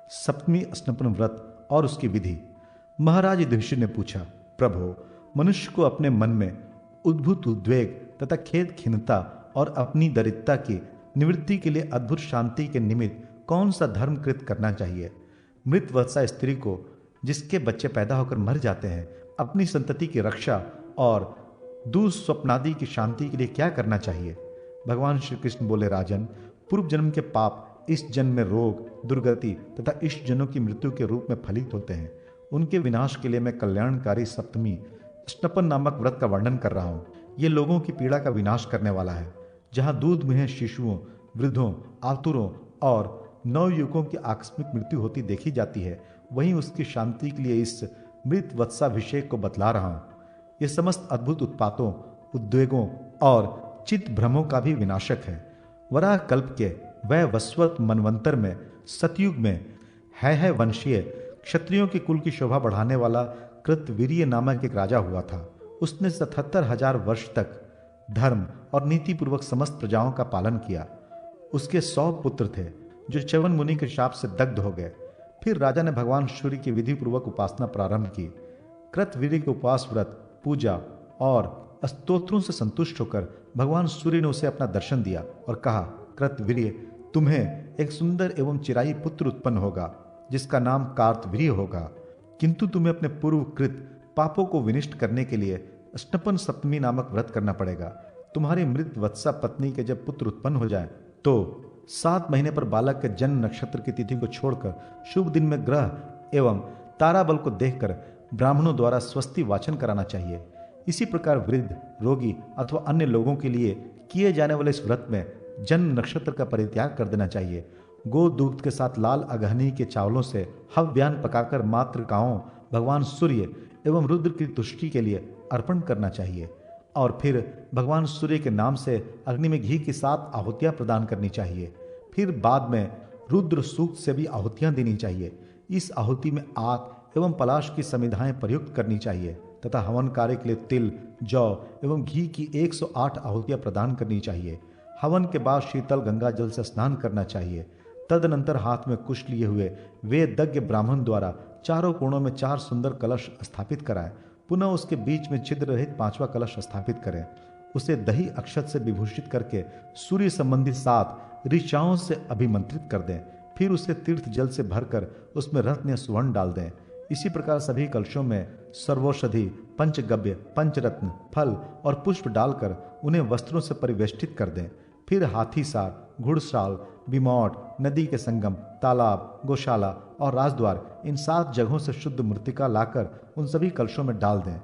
सप्तमी स्नपन व्रत और उसकी विधि। महाराज युधिष्ठिर ने पूछा, प्रभो, मनुष्य को अपने मन में उद्भूत उद्वेग तथा खेद खिन्नता और अपनी दरिद्रता की निवृत्ति के लिए अद्भुत शांति के निमित्त कौन सा धर्म कृत करना चाहिए? मृत वत्सा स्त्री को, जिसके बच्चे पैदा होकर मर जाते हैं, अपनी संतति की रक्षा और दुःस्वप्नादि की शांति के लिए क्या करना चाहिए? भगवान श्री कृष्ण बोले, राजन, पूर्व जन्म के पाप इस जन्म में रोग, दुर्गति तथा इष्ट जनों की मृत्यु के रूप में फलित होते हैं। उनके विनाश के लिए मैं कल्याणकारी सप्तमी स्नपन नामक व्रत का वर्णन कर रहा हूँ। ये लोगों की पीड़ा का विनाश करने वाला है। जहाँ दूध में शिशुओं, वृद्धों, आतुरों और नवयुवकों की आकस्मिक मृत्यु होती देखी जाती है, वहीं उसकी शांति के लिए इस मृत वत्साभिषेक को बतला रहा हूँ। ये समस्त अद्भुत उत्पातों, उद्वेगों और चित्त भ्रमों का भी विनाशक है। वराह कल्प के वह वस्वत मनवंतर में, सतयुग में है वंशीय क्षत्रियों के कुल की शोभा बढ़ाने वाला कृतवीर्य नामक एक राजा हुआ था। उसने 77,000 वर्ष तक धर्म और नीति पूर्वक समस्त प्रजाओं का पालन किया। उसके 100 पुत्र थे जो च्यवन मुनि के शाप से दग्ध हो गए। फिर राजा ने भगवान सूर्य की विधि पूर्वक उपासना प्रारंभ की। कृतवीर्य के उपवास व्रत, पूजा और स्तोत्रों से संतुष्ट होकर भगवान सूर्य ने उसे अपना दर्शन दिया और कहा, कृतवीर्य, तुम्हें एक सुंदर एवं चिराई पुत्र उत्पन्न होगा जिसका नाम कार्तवीर्य होगा, किंतु तुम्हें अपने पूर्व कृत पापों को विनिष्ट करने के लिए स्नपन सप्तमी नामक व्रत करना पड़ेगा। तुम्हारी मृत वत्सा पत्नी के जब पुत्र उत्पन्न हो जाए तो 7 महीने पर बालक के जन्म नक्षत्र की तिथि को छोड़कर शुभ दिन में ग्रह एवं ताराबल को देखकर ब्राह्मणों द्वारा स्वस्ति वाचन कराना चाहिए। इसी प्रकार वृद्ध, रोगी अथवा अन्य लोगों के लिए किए जाने वाले इस व्रत में जन्म नक्षत्र का परित्याग कर देना चाहिए। गो दूध के साथ लाल अगहनी के चावलों से हव्यान पकाकर मातृकाओं भगवान सूर्य एवं रुद्र की तुष्टि के लिए अर्पण करना चाहिए और फिर भगवान सूर्य के नाम से अग्नि में घी की 7 आहुतियां प्रदान करनी चाहिए। फिर बाद में रुद्र सूक्त से भी आहुतियां देनी चाहिए। इस आहुति में आग एवं पलाश की समिधाएं प्रयुक्त करनी चाहिए तथा हवन कार्य के लिए तिल, जौ एवं घी की 108 आहुतियां प्रदान करनी चाहिए। हवन के बाद शीतल गंगा जल से स्नान करना चाहिए। तदनंतर हाथ में कुश लिए हुए वेदज्ञ ब्राह्मण द्वारा चारों कोणों में 4 सुंदर कलश स्थापित कराएं। पुनः उसके बीच में छिद्र रहित 5वां कलश स्थापित करें। उसे दही अक्षत से विभूषित करके सूर्य संबंधी 7 ऋचाओं से अभिमंत्रित कर दें। फिर उसे तीर्थ जल से भरकर उसमें रत्न या सुवर्ण डाल दें। इसी प्रकार सभी कलशों में सर्वौषधि, पंचगव्य, पंचरत्न, फल और पुष्प डालकर उन्हें वस्त्रों से परिवेष्टित कर दें। फिर हाथीसार, घुड़साल, बिमौट, नदी के संगम, तालाब, गौशाला और राजद्वार, इन 7 जगहों से शुद्ध मृत्तिका लाकर उन सभी कलशों में डाल दें।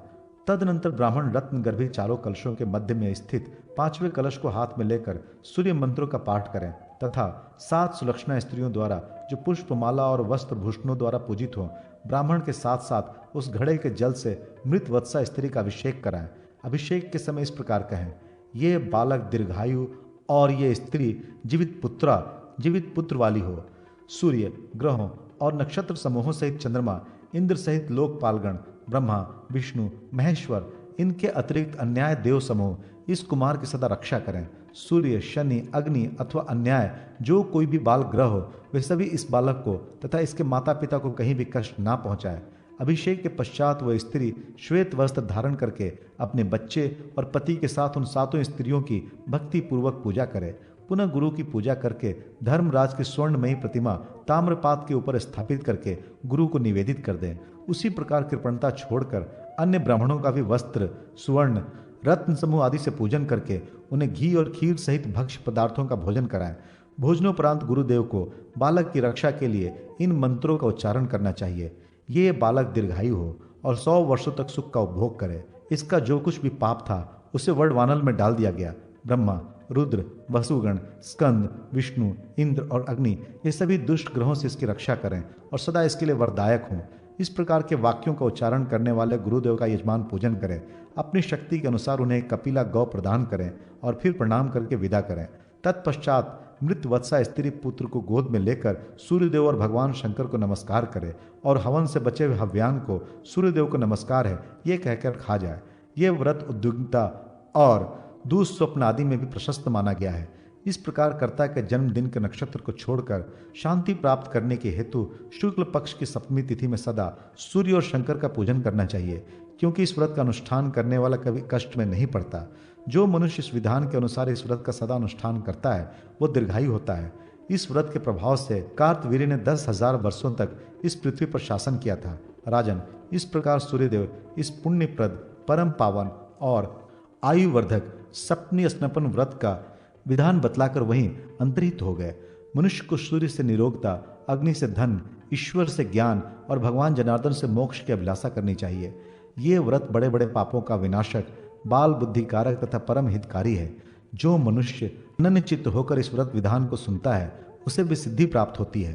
तदनंतर ब्राह्मण रत्न गर्भित चारों कलशों के मध्य में स्थित 5वें कलश को हाथ में लेकर सूर्य मंत्रों का पाठ करें तथा 7 सुलक्षणा स्त्रियों द्वारा जो पुष्पमाला और वस्त्र भूषणों द्वारा पूजित हो, ब्राह्मण के साथ साथ उस घड़े के जल से मृत वत्सा स्त्री का अभिषेक कराएं। अभिषेक के समय इस प्रकार कहें, ये बालक दीर्घायु और ये स्त्री जीवित पुत्र वाली हो। सूर्य, ग्रहों और नक्षत्र समूहों सहित चंद्रमा, इंद्र सहित लोकपालगण, ब्रह्मा, विष्णु, महेश्वर, इनके अतिरिक्त अन्याय देव समूह इस कुमार की सदा रक्षा करें। सूर्य, शनि, अग्नि अथवा अन्याय जो कोई भी बाल ग्रह हो, वे सभी इस बालक को तथा इसके माता पिता को कहीं भी कष्ट ना पहुंचाए। अभिषेक के पश्चात वह स्त्री श्वेत वस्त्र धारण करके अपने बच्चे और पति के साथ उन 7 स्त्रियों की भक्ति पूर्वक पूजा करे। पुनः गुरु की पूजा करके धर्मराज की स्वर्णमयी प्रतिमा ताम्रपात के ऊपर स्थापित करके गुरु को निवेदित कर दें। उसी प्रकार कृपणता छोड़कर अन्य ब्राह्मणों का भी वस्त्र, सुवर्ण, रत्न समूह आदि से पूजन करके उन्हें घी और खीर सहित भक्ष्य पदार्थों का भोजन कराएं। भोजनोपरांत गुरुदेव को बालक की रक्षा के लिए इन मंत्रों का उच्चारण करना चाहिए। ये बालक दीर्घायु हो और 100 वर्षों तक सुख का उपभोग करे। इसका जो कुछ भी पाप था उसे वर्णवानल में डाल दिया गया। ब्रह्मा, रुद्र, वसुगण, स्कंद, विष्णु, इंद्र और अग्नि, ये सभी दुष्ट ग्रहों से इसकी रक्षा करें और सदा इसके लिए वरदायक हों। इस प्रकार के वाक्यों का उच्चारण करने वाले गुरुदेव का यजमान पूजन करें। अपनी शक्ति के अनुसार उन्हें कपिला गौ प्रदान करें और फिर प्रणाम करके विदा करें। तत्पश्चात मृत वत्सा स्त्री पुत्र को गोद में लेकर सूर्यदेव और भगवान शंकर को नमस्कार करे और हवन से बचे हुए हव्यान को सूर्यदेव को नमस्कार है ये कहकर खा जाए। ये व्रत उद्विग्नता और दुःस्वप्न आदि में भी प्रशस्त माना गया है। इस प्रकार कर्ता के जन्मदिन के नक्षत्र को छोड़कर शांति प्राप्त करने के हेतु शुक्ल पक्ष की सप्तमी तिथि में सदा सूर्य और शंकर का पूजन करना चाहिए, क्योंकि इस व्रत का अनुष्ठान करने वाला कभी कष्ट में नहीं पड़ता। जो मनुष्य इस विधान के अनुसार इस व्रत का सदा अनुष्ठान करता है वो दीर्घायु होता है। इस व्रत के प्रभाव से कार्तवीर्य ने 10,000 वर्षों तक इस पृथ्वी पर शासन किया था। राजन, इस प्रकार सूर्यदेव इस पुण्यप्रद, परम पावन और आयुवर्धक सप्तमी स्नपन व्रत का विधान बतलाकर वहीं अंतर्हित हो गए। मनुष्य को सूर्य से निरोगता, अग्नि से धन, ईश्वर से ज्ञान और भगवान जनार्दन से मोक्ष की अभिलाषा करनी चाहिए। ये व्रत बड़े बड़े पापों का विनाशक, बाल बुद्धिकारक तथा परम हितकारी है। जो मनुष्य अनन्यचित्त होकर इस व्रत विधान को सुनता है उसे भी सिद्धि प्राप्त होती है।